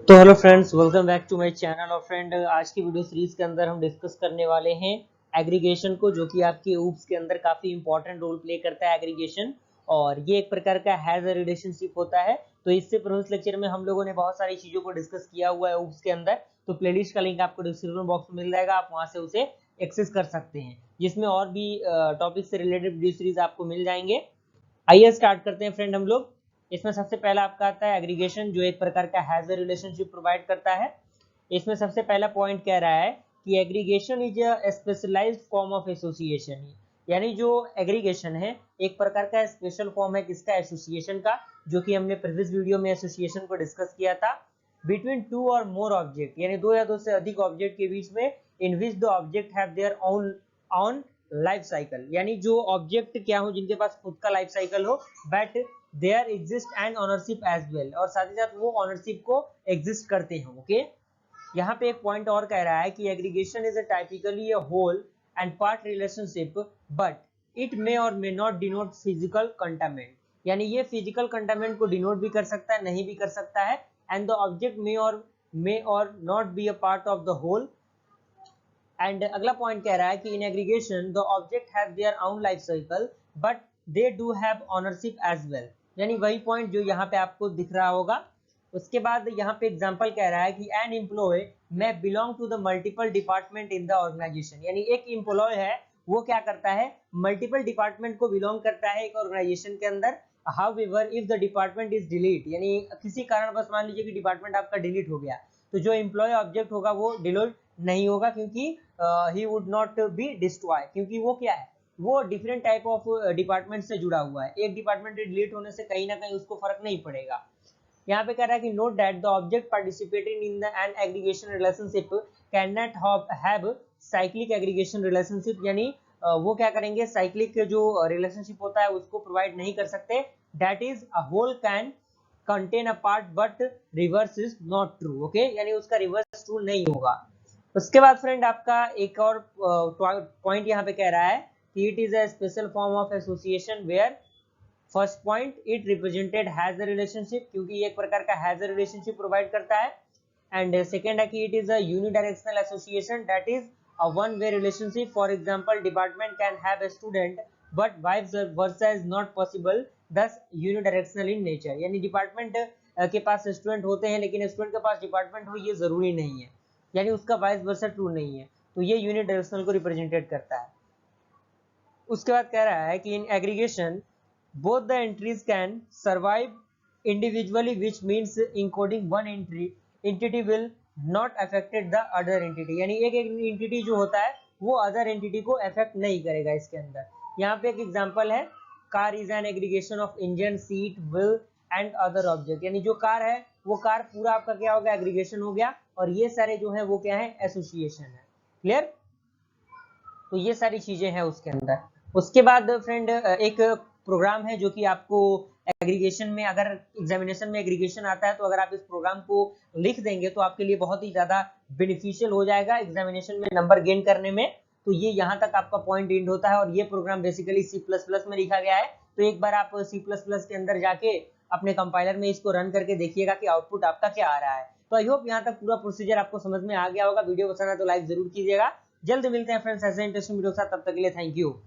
तो hello friends, welcome back to my channel. और friend, आज की वीडियो सीरीज के अंदर हम डिस्कस करने वाले हैं एग्रीगेशन को, जो कि आपके ऊप्स के अंदर काफी इंपॉर्टेंट रोल प्ले करता है एग्रीगेशन। और ये एक प्रकार का हैज अ रिलेशनशिप होता है। तो इससे प्रीवियस लेक्चर में हम लोगों ने बहुत सारी चीजों को डिस्कस किया हुआ है ऊप्स के अंदर। तो प्लेलिस्ट का लिंक आपको डिस्क्रिप्शन बॉक्स में मिल जाएगा, आप वहां से उसे एक्सेस कर सकते हैं, जिसमें और भी टॉपिक से रिलेटेड वीडियो सीरीज आपको मिल जाएंगे। आइए स्टार्ट करते हैं फ्रेंड हम लोग। इसमें सबसे पहला आपका आता है एग्रीगेशन, जो एक प्रकार का हैज अ रिलेशनशिप प्रोवाइड करता है। इसमें सबसे पहला पॉइंट कह रहा है कि aggregation is a specialized form of association. यानी जो एग्रीगेशन है एक प्रकार का स्पेशल फॉर्म है किसका, एसोसिएशन का, जो कि हमने प्रीवियस वीडियो में एसोसिएशन को डिस्कस किया था। बिटवीन टू और मोर ऑब्जेक्ट, यानी दो या दो से अधिक ऑब्जेक्ट के बीच में, in which the object have their own life cycle. यानी जो ऑब्जेक्ट क्या हो, जिनके पास खुद का लाइफ साइकिल हो, but there exist and ownership as well, और साथ ही साथ वो ओनरशिप को एग्जिस्ट करते हैं। ओके, यहाँ पे एक पॉइंट और कह रहा है कि aggregation is a typically a whole and part relationship, but it may or may not denote physical containment. यानी ये फिजिकल कंटेनमेंट को डिनोट भी कर सकता है, नहीं भी कर सकता है। And the object may or not be a part of the whole. And अगला पॉइंट कह रहा है कि in aggregation the object have their own life cycle, but they do have ownership as well. यानी वही पॉइंट जो यहाँ पे आपको दिख रहा होगा। उसके बाद यहाँ पे एग्जांपल कह रहा है कि an employee may belong to the multiple department in the organization. यानी एक एम्प्लॉय है, वो क्या करता है, मल्टीपल डिपार्टमेंट को बिलोंग करता है एक ऑर्गेनाइजेशन के अंदर। However if the department is delete, यानी किसी कारणवश मान लीजिए कि डिपार्टमेंट आपका डिलीट हो गया, तो जो एम्प्लॉय ऑब्जेक्ट होगा वो डिलीट नहीं होगा, क्योंकि he would not be destroy, क्योंकि वो क्या है, वो डिफरेंट टाइप ऑफ डिपार्टमेंट से जुड़ा हुआ है। एक डिपार्टमेंट डिलीट होने से कहीं ना कहीं उसको फर्क नहीं पड़ेगा। यहाँ पे कह रहा है कि note that the object participating in the an aggregation relationship can not have cyclic aggregation relationship. यानी वो क्या करेंगे, साइक्लिक जो रिलेशनशिप होता है उसको प्रोवाइड नहीं कर सकते। That is a whole can contain a part but reverse is not true. Okay, यानी उसका रिवर्स ट्रू नहीं होगा। उसके बाद फ्रेंड आपका एक और पॉइंट यहाँ पे कह रहा है कि it is a special form of association where first point it represented has a relationship, क्योंकि ये एक प्रकार का हैज अ रिलेशनशिप प्रोवाइड करता है। एंड सेकेंड है कि it is a unidirectional association, that is a one way relationship. For example, department can have a student but vice versa is not possible, दस यूनिडायरेक्शनल इन नेचर। यानी department के पास student होते हैं, लेकिन student के पास department हो ये जरूरी नहीं है, यानी उसका वाइस वर्सा ट्रू नहीं है। तो ये यूनिडायरेक्शनल को रिप्रेजेंटेट करता है। उसके बाद कह रहा है कि in aggregation both the entries can survive individually, which means encoding one entity will not affected the other entity। यानी एक एंटिटी जो होता है वो अदर एंटिटी को अफेक्ट नहीं करेगा इसके अंदर। यहाँ पे एक एग्जांपल है, car is an aggregation of engine, seat, wheel and other object. यानी जो कार है वो कार पूरा आपका क्या हो गया, एग्रीगेशन हो गया, और ये सारे जो है वो क्या है, एसोसिएशन है। क्लियर? तो ये सारी चीजें हैं उसके अंदर। उसके बाद फ्रेंड एक प्रोग्राम है जो कि आपको एग्रीगेशन में, अगर एग्जामिनेशन में एग्रीगेशन आता है तो अगर आप इस प्रोग्राम को लिख देंगे तो आपके लिए बहुत ही ज्यादा बेनिफिशियल हो जाएगा एग्जामिनेशन में नंबर गेन करने में। तो ये यहाँ तक आपका पॉइंट एंड होता है, और ये प्रोग्राम बेसिकली C++ में लिखा गया है। तो एक बार आप C++ के अंदर जाके अपने कंपाइलर में इसको रन करके देखिएगा कि आउटपुट आपका क्या आ रहा है। तो आई होप यहाँ तक पूरा प्रोसीजर आपको समझ में आ गया होगा। वीडियो पसंद है तो लाइक जरूर कीजिएगा। जल्द मिलते हैं फ्रेंड्स ऐसे इंटरेस्टिंग वीडियो के साथ, तब तक के लिए थैंक यू।